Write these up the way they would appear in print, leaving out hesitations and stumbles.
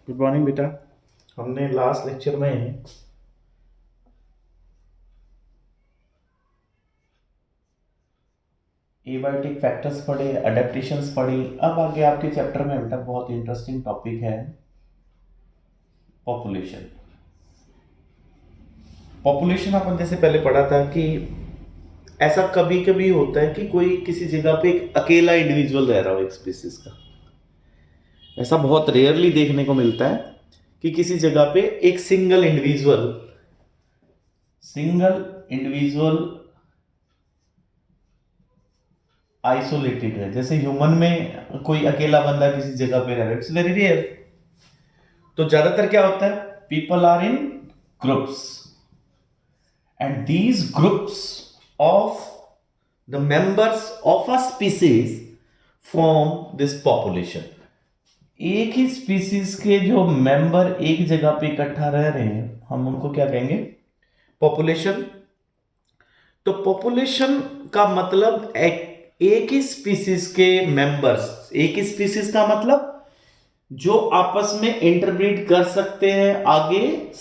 Good morning बेटा। हमने last lecture में एबायोटिक फैक्टर्स पढ़े, अडेप्टेशंस पढ़ी। अब आगे आपके चैप्टर में बेटा बहुत इंटरेस्टिंग टॉपिक है पॉपुलेशन। पॉपुलेशन अपन जैसे पहले पढ़ा था कि ऐसा कभी कभी होता है कि कोई किसी जगह पे एक अकेला इंडिविजुअल रह रहा हो एक स्पीसीज का। ऐसा बहुत रेयरली देखने को मिलता है कि किसी जगह पे एक सिंगल इंडिविजुअल आइसोलेटेड है। जैसे ह्यूमन में कोई अकेला बंदा किसी जगह पे रह रहा है, इट्स वेरी रेयर। तो ज्यादातर क्या होता है, people are in groups and these groups of the members of a species form this population. एक ही स्पीसीज के जो मेंबर एक जगह पे इकट्ठा रह रहे हैं, हम उनको क्या कहेंगे, पॉपुलेशन। तो पॉपुलेशन का मतलब एक ही स्पीसीज के मेंबर्स, एक ही स्पीसीज का मतलब जो आपस में इंटरब्रीड कर सकते हैं, आगे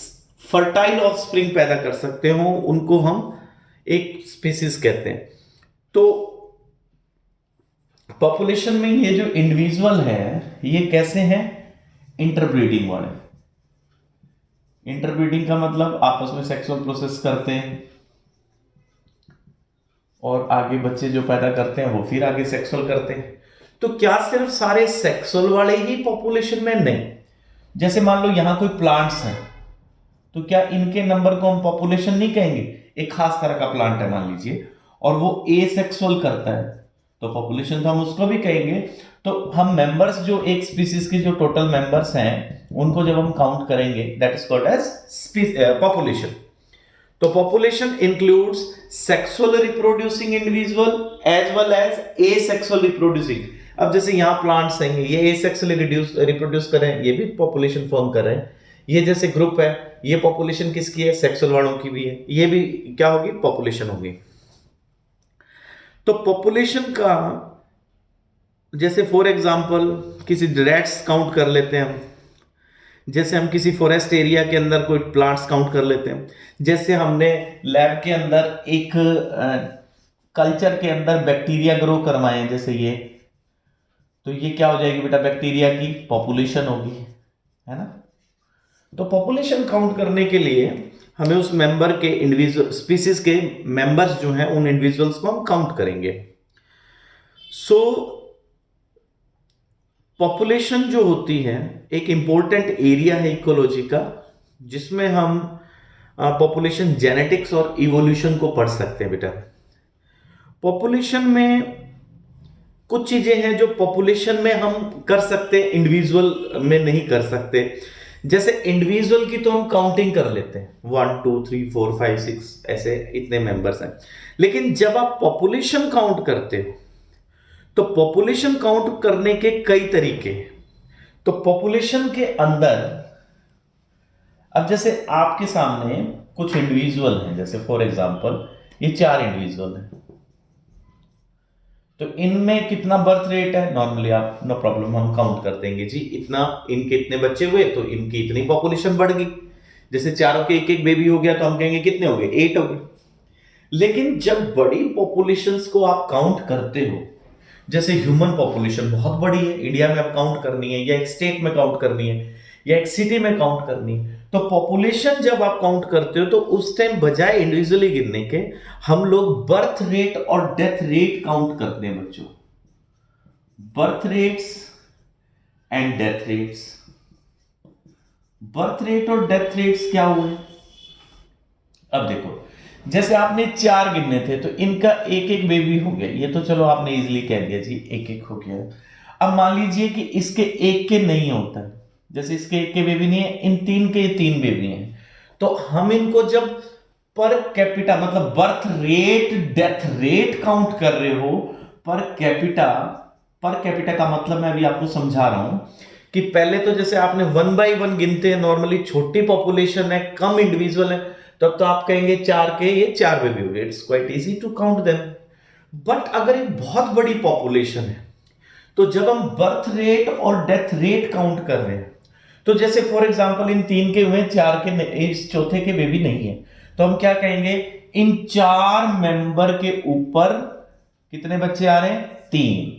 फर्टाइल ऑफस्प्रिंग पैदा कर सकते हो, उनको हम एक स्पीसीज कहते हैं। तो पॉपुलेशन में ये जो इंडिविजुअल है ये कैसे हैं, इंटरब्रीडिंग वाले। इंटरब्रीडिंग का मतलब आपस में सेक्सुअल प्रोसेस करते हैं और आगे बच्चे जो पैदा करते हैं वो फिर आगे सेक्सुअल करते हैं। तो क्या सिर्फ सारे सेक्सुअल वाले ही पॉपुलेशन में? नहीं। जैसे मान लो यहां कोई प्लांट्स हैं, तो क्या इनके नंबर को हम पॉपुलेशन नहीं कहेंगे? एक खास तरह का प्लांट है मान लीजिए और वो एसेक्सुअल करता है, तो पॉपुलेशन तो हम उसको भी कहेंगे। तो हम मेंबर्स जो एक स्पीसीज के जो टोटल मेंबर्स हैं उनको जब हम काउंट करेंगे, that is called as population. तो population includes sexual reproducing individual as well as asexual reproducing. अब जैसे यहाँ प्लांट्स हैं, ये एसेक्सुअली रिप्रोड्यूस कर रहे हैं, ये भी पॉपुलेशन फॉर्म कर रहे हैं। ये जैसे ग्रुप है, ये पॉपुलेशन किसकी है, सेक्सुअल वालों की भी है, ये भी क्या होगी, पॉपुलेशन होगी। तो पॉपुलेशन का जैसे फॉर एग्जांपल किसी रैट्स काउंट कर लेते हैं हम, जैसे हम किसी फॉरेस्ट एरिया के अंदर कोई प्लांट्स काउंट कर लेते हैं, जैसे हमने लैब के अंदर एक कल्चर के अंदर बैक्टीरिया ग्रो करवाए हैं जैसे ये, तो ये क्या हो जाएगी बेटा, बैक्टीरिया की पॉपुलेशन होगी, है ना। तो पॉपुलेशन काउंट करने के लिए हमें उस मेंबर के इंडिविजुअल स्पीसीज के मेंबर्स जो हैं उन इंडिविजुअल्स को हम काउंट करेंगे। सो पॉपुलेशन जो होती है एक इंपॉर्टेंट एरिया है इकोलॉजी का, जिसमें हम पॉपुलेशन जेनेटिक्स और इवोल्यूशन को पढ़ सकते हैं बेटा। पॉपुलेशन में कुछ चीजें हैं जो पॉपुलेशन में हम कर सकते हैं, इंडिविजुअल में नहीं कर सकते। जैसे इंडिविजुअल की तो हम काउंटिंग कर लेते हैं, 1 2 3 4 5 6 ऐसे इतने मेंबर्स हैं। लेकिन जब आप पॉपुलेशन काउंट करते हो तो पॉपुलेशन काउंट करने के कई तरीके हैं। तो पॉपुलेशन के अंदर अब जैसे आपके सामने कुछ इंडिविजुअल हैं, जैसे फॉर एग्जांपल ये 4 इंडिविजुअल हैं, तो इनमें कितना बर्थ रेट है, नॉर्मली आप नो प्रॉब्लम हम काउंट कर देंगे जी, इतना इनके इतने बच्चे हुए तो इनकी इतनी पॉपुलेशन बढ़ गई। जैसे चारों के एक एक बेबी हो गया तो हम कहेंगे कितने हो गए, 8 हो गए। लेकिन जब बड़ी पॉपुलेशंस को आप काउंट करते हो, जैसे ह्यूमन पॉपुलेशन बहुत बड़ी है, इंडिया में अब काउंट करनी है, या एक स्टेट में काउंट करनी है, या एक सिटी में काउंट करनी है, तो पॉपुलेशन जब आप काउंट करते हो तो उस टाइम बजाय इंडिविजुअली गिनने के हम लोग बर्थ रेट और डेथ रेट काउंट करते हैं बच्चों। Birth rates and death rates. Birth rate और डेथ रेट्स क्या हुए, अब देखो जैसे आपने 4 गिनने थे तो इनका एक एक बेबी हो गया, ये तो चलो आपने इजीली कह दिया जी एक एक हो गया। अब मान लीजिए कि इसके एक के नहीं होता है, जैसे इसके एक के बेबी नहीं है, इन 3 के 3 बेबी हैं, तो हम इनको जब पर कैपिटा मतलब birth rate death rate count कर रहे हो, पर कैपिटा का मतलब मैं अभी आपको समझा रहा हूं कि पहले तो जैसे आपने 1 बाई 1 गिनते हैं, नॉर्मली छोटी पॉपुलेशन है, कम इंडिविजुअल है, तब तो आप कहेंगे 4 के ये 4 बेबी हो गए, it's quite easy to count them. But अगर एक बहुत बड़ी पॉपुलेशन है तो जब हम बर्थ रेट और डेथ रेट काउंट कर रहे हैं तो जैसे फॉर एग्जांपल इन 3 के हुए, 4 के इस चौथे के बेबी नहीं है, तो हम क्या कहेंगे, इन 4 मेंबर के ऊपर कितने बच्चे आ रहे हैं, 3।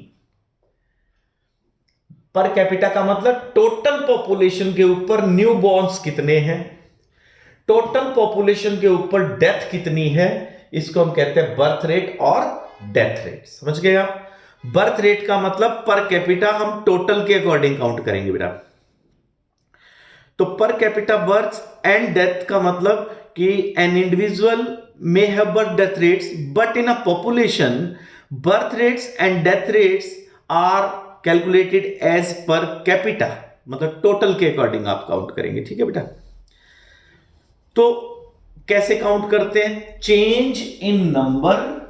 पर कैपिटा का मतलब टोटल पॉपुलेशन के ऊपर न्यू बॉर्न्स कितने हैं, टोटल पॉपुलेशन के ऊपर डेथ कितनी है, इसको हम कहते हैं बर्थ रेट और डेथ रेट। समझ गए आप? बर्थ रेट का मतलब पर कैपिटा हम टोटल के अकॉर्डिंग काउंट करेंगे बेटा। तो per capita birth and death का मतलब कि an individual may have birth death rates but in a population birth rates and death rates are calculated as per capita, मतलब total के अकॉर्डिंग आप काउंट करेंगे। ठीक है बेटा? तो कैसे काउंट करते हैं, change in number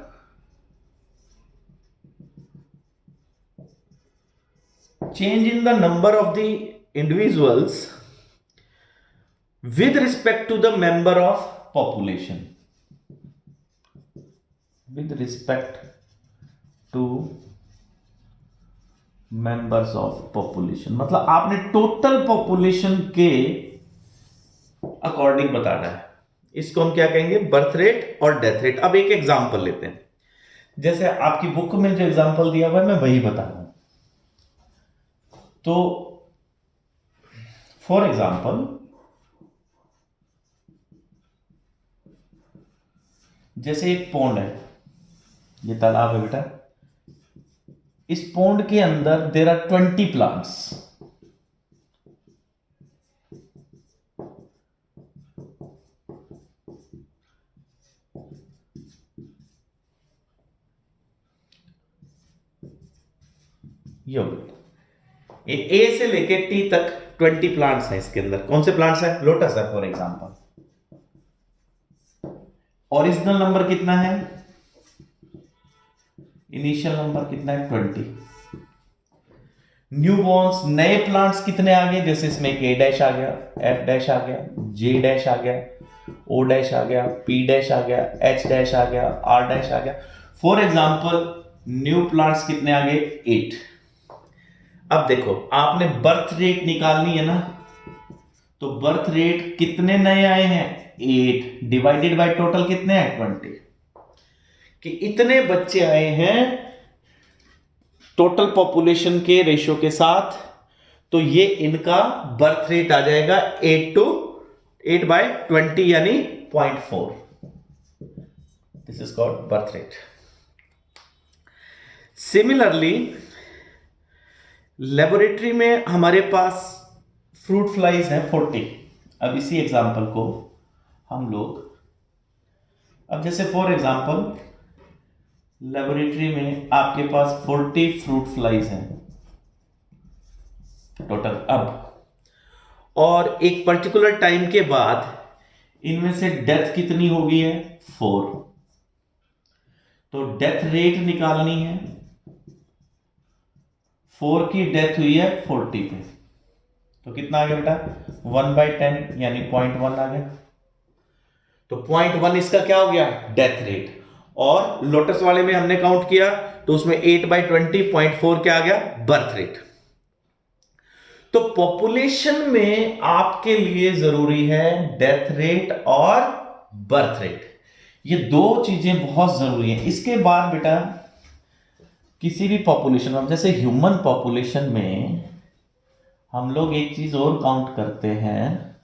of the individuals with respect to the member of population, with respect to members of population, मतलब आपने टोटल पॉपुलेशन के अकॉर्डिंग बताना है। इसको हम क्या कहेंगे, बर्थ रेट और डेथ रेट। अब एक एग्जांपल लेते हैं, जैसे आपकी बुक में जो एग्जांपल दिया हुआ है मैं वही बता रहा हूं। तो फॉर एग्जांपल जैसे एक पौंड है, ये तालाब है बेटा, इस पौंड के अंदर देयर आर 20 प्लांट्स। ये ए से लेके टी तक 20 प्लांट्स हैं इसके अंदर। कौन से प्लांट्स हैं, लोटस है फॉर एग्जांपल। ओरिजिनल नंबर कितना है, इनिशियल नंबर कितना है, 20। न्यू बॉर्न्स नए प्लांट्स कितने आ गए, जैसे इसमें एक ए डैश आ गया, एफ डैश आ गया, जे डैश आ गया, ओ डैश आ गया, पी डैश आ गया, एच डैश आ गया, आर डैश आ गया। फॉर एग्जांपल न्यू प्लांट्स कितने आ गए, 8। अब देखो आपने बर्थ रेट निकालनी है ना, तो बर्थ रेट कितने नए आए हैं, 8 डिवाइडेड बाय टोटल कितने हैं, 20, कि इतने बच्चे आए हैं टोटल पॉपुलेशन के रेशियो के साथ, तो ये इनका बर्थ रेट आ जाएगा 8/20 यानी 0.4। This is called birth rate. Similarly laboratory में हमारे पास फ्रूट फ्लाइज हैं 40। अब इसी एग्जांपल को हम लोग, अब जैसे फॉर एग्जांपल लेबोरेटरी में आपके पास 40 फ्रूट फ्लाइज हैं टोटल। अब और एक पर्टिकुलर टाइम के बाद इनमें से डेथ कितनी हो गई है, 4। तो डेथ रेट निकालनी है, 4 की डेथ हुई है 40 पे, तो कितना आ गया बेटा, 1/10 यानी 0.1 आ गया। तो 0.1 इसका क्या हो गया, डेथ रेट। और लोटस वाले में हमने काउंट किया तो उसमें 8/20 0.4 क्या आ गया, बर्थ रेट। तो पॉपुलेशन में आपके लिए जरूरी है डेथ रेट और बर्थ रेट, ये दो चीजें बहुत जरूरी हैं। इसके बाद बेटा किसी भी पॉपुलेशन में, जैसे ह्यूमन पॉपुलेशन में हम लोग एक चीज और काउंट करते हैं,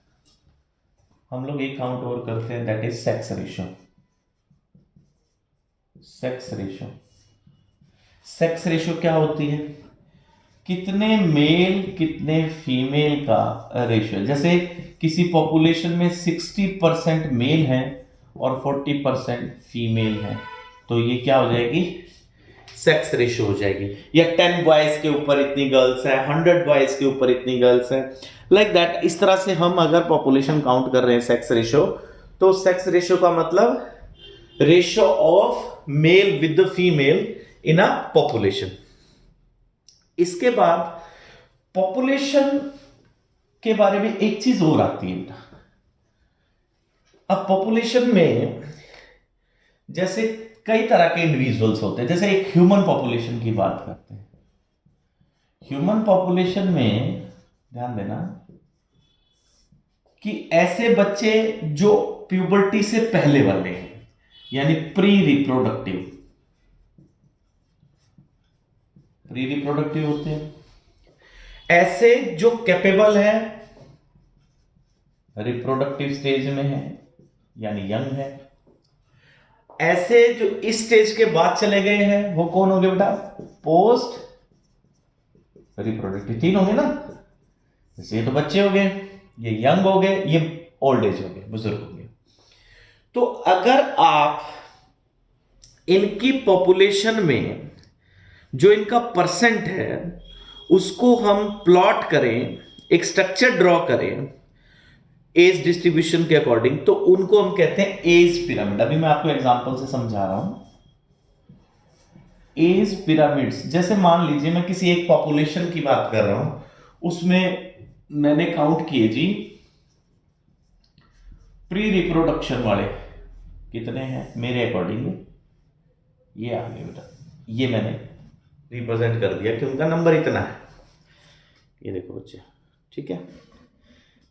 हम लोग एक काउंट और करते हैं, that is sex ratio. Sex ratio क्या होती है, कितने मेल कितने फीमेल का रेशियो। जैसे किसी पॉपुलेशन में 60% मेल हैं और 40% फीमेल हैं, तो ये क्या हो जाएगी, सेक्स रेशियो हो जाएगी। या 10 बॉयज के ऊपर इतनी गर्ल्स हैं, 100 बॉयज के ऊपर इतनी गर्ल्स हैं, लाइक दैट। इस तरह से हम अगर पॉपुलेशन काउंट कर रहे हैं सेक्स रेशियो, तो सेक्स रेशियो का मतलब ratio of male with the female in a population. इसके बाद पॉपुलेशन के बारे में एक चीज और आती है। अब पॉपुलेशन में जैसे कई तरह के इंडिविजुअल्स होते हैं, जैसे एक ह्यूमन पॉपुलेशन की बात करते हैं। ह्यूमन पॉपुलेशन में ध्यान देना, कि ऐसे बच्चे जो प्यूबर्टी से पहले वाले हैं, यानी प्री रिप्रोडक्टिव होते हैं, ऐसे जो कैपेबल है रिप्रोडक्टिव स्टेज में है यानी यंग है, ऐसे जो इस स्टेज के बाद चले गए हैं वो कौन हो गए बेटा? Post reproductive. तीन होंगे ना, जैसे ये तो बच्चे हो गए, ये यंग हो गए, ये ओल्ड एज हो गए, बुजुर्ग हो गए। तो अगर आप इनकी पॉपुलेशन में जो इनका परसेंट है उसको हम प्लॉट करें, एक स्ट्रक्चर ड्रॉ करें एज डिस्ट्रीब्यूशन के अकॉर्डिंग, तो उनको हम कहते हैं एज पिरामिड। अभी मैं आपको एग्जांपल से समझा रहा हूं। एज पिरामिड्स, जैसे मान लीजिए मैं किसी एक पॉपुलेशन की बात कर रहा हूं, उसमें मैंने काउंट किए जी प्री रिप्रोडक्शन वाले कितने हैं मेरे अकॉर्डिंग, ये आ गए बेटा, ये मैंने रिप्रेजेंट कर दिया कि उनका नंबर इतना है। ये देखो बच्चे, ठीक है,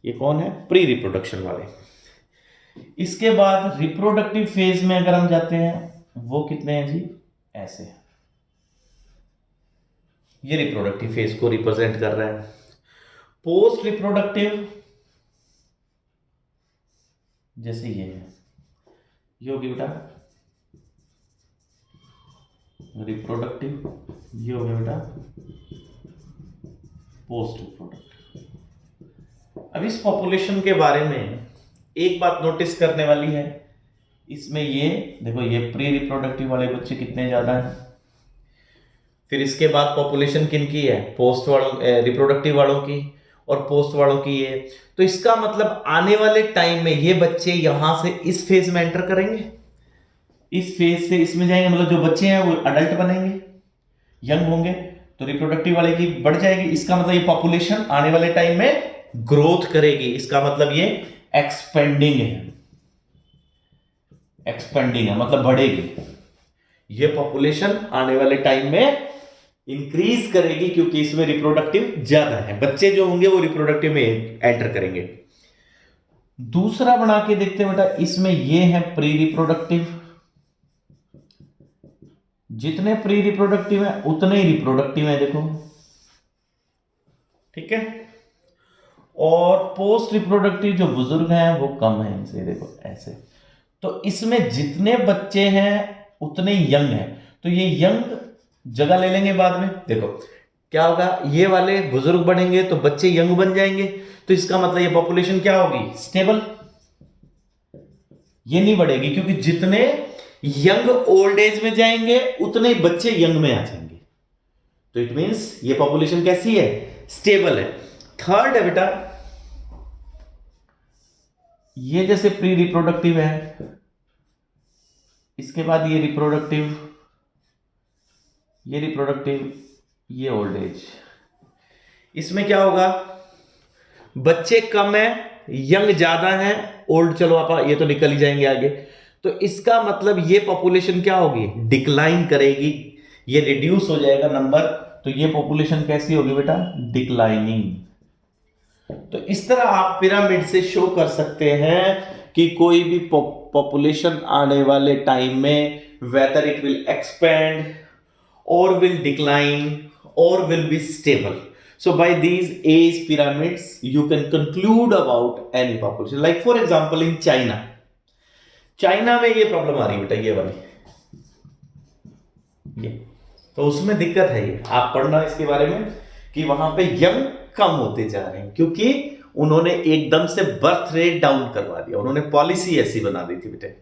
ये कौन है? प्री रिप्रोडक्शन वाले। इसके बाद रिप्रोडक्टिव फेज में अगर हम जाते हैं, वो कितने हैं जी? ऐसे। ये रिप्रोडक्टिव फेज को रिप्रेजेंट कर रहा है। पोस्ट रिप्रोडक्टिव जैसे ये है, ये होगी बेटा रिप्रोडक्टिव, ये हो गया बेटा पोस्ट रिप्रोडक्टिव। अब इस पॉपुलेशन के बारे में एक बात नोटिस करने वाली है, इसमें ये देखो, ये प्री रिप्रोडक्टिव वाले बच्चे कितने ज्यादा हैं, फिर इसके बाद पॉपुलेशन किन की है? पोस्ट वालों, रिप्रोडक्टिव वालों की, और पोस्ट वालों की है। तो इसका मतलब आने वाले टाइम में ये बच्चे यहां से इस फेज में एंटर करेंगे, इस फेज से इसमें जाएंगे, मतलब जो बच्चे हैं वो अडल्ट बनेंगे, यंग होंगे, तो रिप्रोडक्टिव वाले की बढ़ जाएगी। इसका मतलब ये पॉपुलेशन आने वाले टाइम में ग्रोथ करेगी, इसका मतलब ये एक्सपेंडिंग है, एक्सपेंडिंग है मतलब बढ़ेगी। ये पॉपुलेशन आने वाले टाइम में इंक्रीज करेगी क्योंकि इसमें रिप्रोडक्टिव ज्यादा है, बच्चे जो होंगे वो रिप्रोडक्टिव में एंटर करेंगे। दूसरा बना के देखते हैं बेटा, इसमें ये है प्री रिप्रोडक्टिव, जितने प्री रिप्रोडक्टिव है उतने ही रिप्रोडक्टिव है, देखो, ठीक है। और पोस्ट रिप्रोडक्टिव जो बुजुर्ग हैं वो कम है इनसे, देखो ऐसे। तो इसमें जितने बच्चे हैं उतने यंग हैं, तो ये यंग जगह ले लेंगे बाद में। देखो क्या होगा, ये वाले बुजुर्ग बढ़ेंगे तो बच्चे यंग बन जाएंगे, तो इसका मतलब ये पॉपुलेशन क्या होगी? स्टेबल। ये नहीं बढ़ेगी क्योंकि जितने यंग ओल्ड एज में जाएंगे उतने ही बच्चे यंग में आ जाएंगे, तो इट मींस ये पॉपुलेशन कैसी है? स्टेबल है। थर्ड है बेटा, ये जैसे प्री रिप्रोडक्टिव है, इसके बाद ये रिप्रोडक्टिव, ये ओल्ड एज। इसमें क्या होगा? बच्चे कम है, यंग ज्यादा है, ओल्ड चलो आप ये तो निकल ही जाएंगे आगे। तो इसका मतलब ये पॉपुलेशन क्या होगी? डिक्लाइन करेगी, ये रिड्यूस हो जाएगा नंबर, तो ये पॉपुलेशन कैसी होगी बेटा? डिक्लाइनिंग। तो इस तरह आप पिरामिड से शो कर सकते हैं कि कोई भी पॉपुलेशन आने वाले टाइम में whether it will expand or will decline or will be stable. So by these age pyramids you can conclude about any population. Like for example in China, China में ये प्रॉब्लम आ रही है बेटा, ये वाली, ये तो उसमें दिक्कत है। ये आप पढ़ना इसके बारे में कि वहां पे यंग कम होते जा रहे हैं क्योंकि उन्होंने एकदम से बर्थ रेट डाउन करवा दिया, उन्होंने पॉलिसी ऐसी बना दी थी बेटे।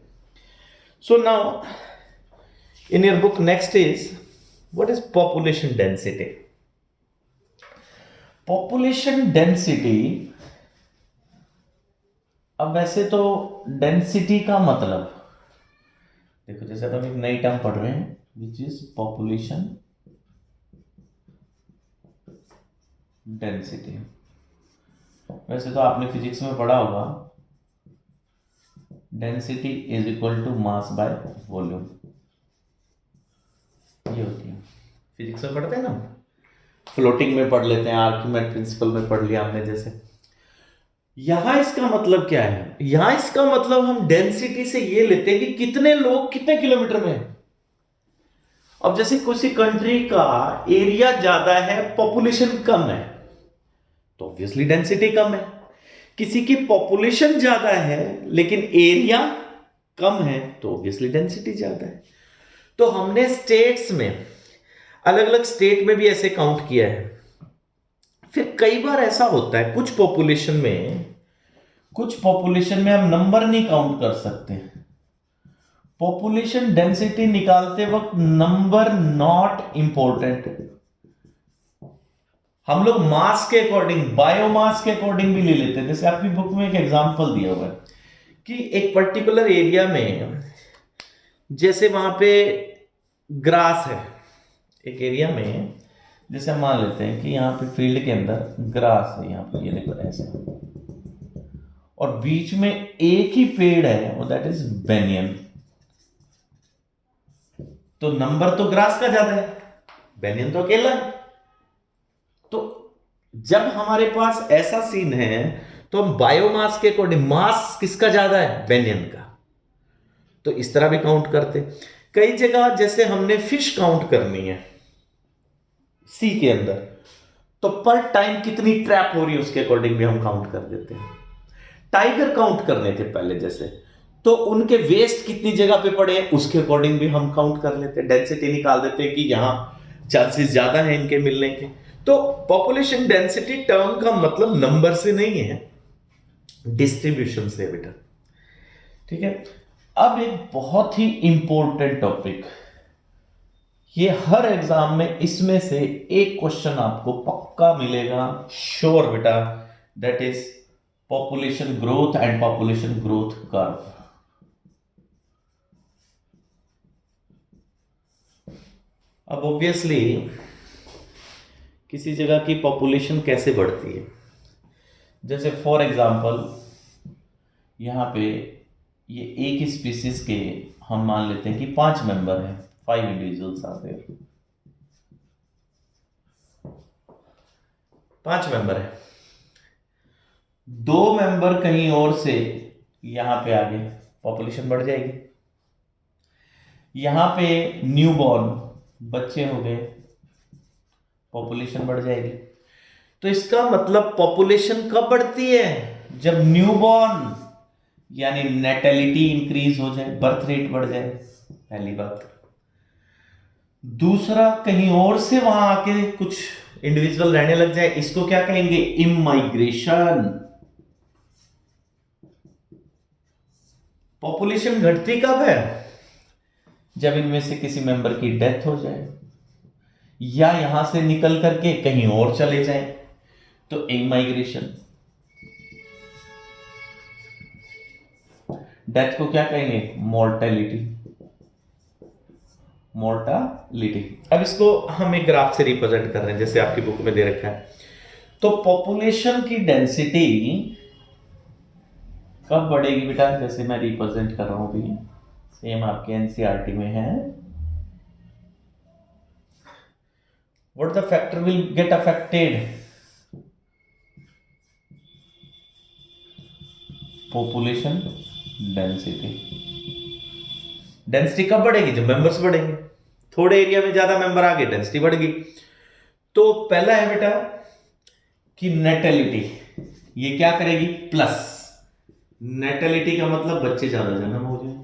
So now in your book next is what is population density? Population density, अब वैसे तो डेंसिटी का मतलब देखो, जैसे हम एक नई टर्म पढ़ रहे हैं विच इज पॉपुलेशन डेंसिटी। वैसे तो आपने फिजिक्स में पढ़ा होगा density is equal to mass by volume, ये होती है। फिजिक्स में पढ़ते हैं ना, फ्लोटिंग में पढ़ लेते हैं, आर्किमेड प्रिंसिपल में पढ़ लिया हमने। जैसे यहां इसका मतलब क्या है? यहां इसका मतलब हम डेंसिटी से ये लेते हैं कि कितने लोग कितने किलोमीटर में हैं। अब जैसे किसी कंट्री का एरिया ज्यादा है, पॉपुलेशन कम है, तो ऑब्वियसली डेंसिटी कम है। किसी की पॉपुलेशन ज्यादा है लेकिन एरिया कम है, तो ऑब्वियसली डेंसिटी ज्यादा है। तो हमने स्टेट्स में, अलग अलग स्टेट में भी ऐसे काउंट किया है। फिर कई बार ऐसा होता है कुछ पॉपुलेशन में हम नंबर नहीं काउंट कर सकते। पॉपुलेशन डेंसिटी निकालते वक्त नंबर नॉट इंपॉर्टेंट। हम लोग मास के अकॉर्डिंग, बायोमास के अकॉर्डिंग भी ले लेते हैं। जैसे आपकी बुक में एक एग्जांपल दिया हुआ है कि एक पर्टिकुलर एरिया में, जैसे वहां पे ग्रास है, एक एरिया में, जैसे हम मान लेते हैं कि यहाँ पे फील्ड के अंदर ग्रास है, यहाँ पे ये देखो ऐसे, और बीच में एक ही पेड़ है, वो दैट इज बेनियन। तो नंबर तो ग्रास का ज्यादा है, बेनियन तो अकेला है। तो जब हमारे पास ऐसा सीन है तो हम बायोमास के अकॉर्डिंग, मास किसका ज्यादा है? बेनियन का, तो इस तरह भी काउंट करते। कई जगह जैसे हमने फिश काउंट करनी है सी के अंदर, तो पर टाइम कितनी ट्रैप हो रही है उसके अकॉर्डिंग भी हम काउंट कर देते हैं। टाइगर काउंट करने थे पहले जैसे, तो उनके वेस्ट कितनी जगह पे पड़े हैं उसके अकॉर्डिंग भी हम काउंट कर लेते हैं, डेंसिटी निकाल देते हैं कि यहां चांसेस ज्यादा है इनके मिलने के। तो पॉपुलेशन डेंसिटी टर्म का मतलब नंबर से नहीं है, डिस्ट्रीब्यूशन से बेटा। ठीक है। अब एक बहुत ही इंपॉर्टेंट टॉपिक, ये हर एग्जाम में इसमें से एक क्वेश्चन आपको पक्का मिलेगा, श्योर बेटा, that is population growth and population growth curve. अब ऑब्वियसली किसी जगह की पॉपुलेशन कैसे बढ़ती है, जैसे फॉर एग्जांपल यहाँ पे ये एक ही स्पीसीज के हम मान लेते हैं कि 5 मेंबर हैं, 5 इंडिविजुअल्स आर देयर, 5 मेंबर है, 2 मेंबर कहीं और से यहां पे आ गए, पॉपुलेशन बढ़ जाएगी। यहां पे न्यूबॉर्न बच्चे हो गए, पॉपुलेशन बढ़ जाएगी। तो इसका मतलब पॉपुलेशन कब बढ़ती है? जब न्यूबॉर्न यानी नेटेलिटी इंक्रीज हो जाए, बर्थ रेट बढ़ जाए, पहली बात। दूसरा, कहीं और से वहां आके कुछ इंडिविजुअल रहने लग जाए, इसको क्या कहेंगे? इमाइग्रेशन। पॉपुलेशन घटती कब है? जब इनमें से किसी मेंबर की डेथ हो जाए या यहां से निकल करके कहीं और चले जाए, तो इमाइग्रेशन। डेथ को क्या कहेंगे? मोर्टेलिटी। मोर्टालिटी। अब इसको हम एक ग्राफ से रिप्रेजेंट कर रहे हैं, जैसे आपकी बुक में दे रखा है। तो पॉपुलेशन की डेंसिटी कब बढ़ेगी बेटा? जैसे मैं रिप्रेजेंट कर रहा हूं अभी, सेम आपके एनसीईआरटी में है। What the factor will get affected? Population density. Density कब बढ़ेगी? जब मेंबर्स बढ़ेंगे। थोड़े एरिया में ज्यादा मेंबर आ गए, डेंसिटी बढ़ गई। तो पहला है बेटा कि नेटेलिटी, ये क्या करेगी? प्लस। नेटेलिटी का मतलब बच्चे ज्यादा जन्म हो जाए।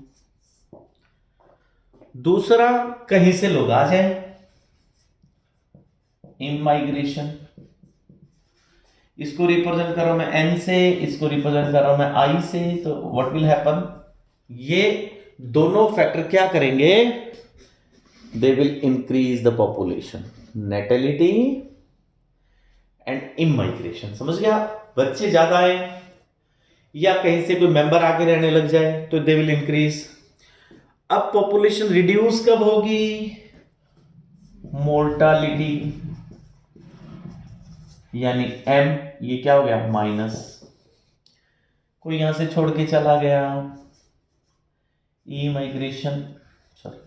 दूसरा, कहीं से लोग आ जाए, इमाइग्रेशन। इसको रिप्रेजेंट कर रहा हूं मैं एन से, इसको रिप्रेजेंट कर रहा हूं मैं आई से, तो व्हाट विल हैपन? ये दोनों फैक्टर क्या करेंगे? They will increase the population, natality and immigration. समझ गया? बच्चे ज्यादा आए या कहीं से कोई मेंबर आके रहने लग जाए तो दे विल इंक्रीज। अब पॉपुलेशन रिड्यूस कब होगी? मोर्टालिटी, यानी एम, ये क्या हो गया? माइनस। कोई यहां से छोड़ के चला गया, ई माइग्रेशन, सॉरी,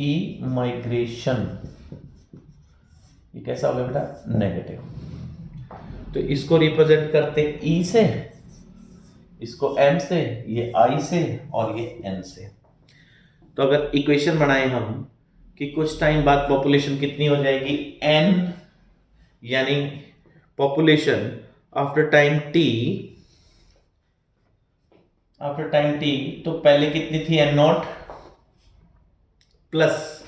ई माइग्रेशन। ये कैसा हो गया बेटा, नेगेटिव। तो इसको रिप्रेजेंट करते ई से, इसको एम से, ये आई से और ये एन से। तो अगर इक्वेशन बनाए हम कि कुछ टाइम बाद पॉपुलेशन कितनी हो जाएगी, एन, यानी पॉपुलेशन आफ्टर टाइम टी, तो पहले कितनी थी, एन नॉट, प्लस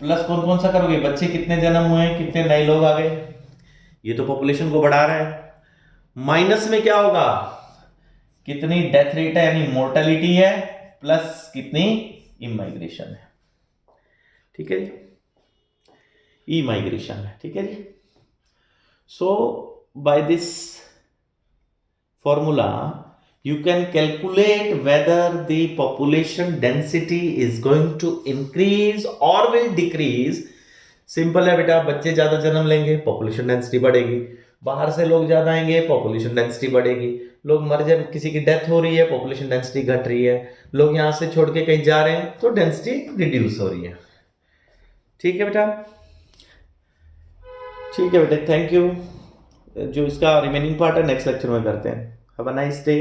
कौन कौन सा करोगे, बच्चे कितने जन्म हुए, कितने नए लोग आ गए, ये तो पॉपुलेशन को बढ़ा रहा है। माइनस में क्या होगा, कितनी डेथ रेट है यानी मोर्टेलिटी है, प्लस कितनी इमाइग्रेशन है। ठीक है जी, इमाइग्रेशन है। ठीक है जी। So by this formula you can calculate whether the population density is going to increase or will decrease। Simple है बेटा, बच्चे ज्यादा जन्म लेंगे पॉपुलेशन डेंसिटी बढ़ेगी, बाहर से लोग ज्यादा आएंगे पॉपुलेशन डेंसिटी बढ़ेगी, लोग मर जाए, किसी की डेथ हो रही है पॉपुलेशन डेंसिटी घट रही है, लोग यहां से छोड़ के कहीं जा रहे हैं तो डेंसिटी रिड्यूस हो रही है। ठीक है बेटा, ठीक है बेटा, थैंक यू। जो इसका रिमेनिंग पार्ट है नेक्स्ट लेक्चर में करते हैं। Have a nice day.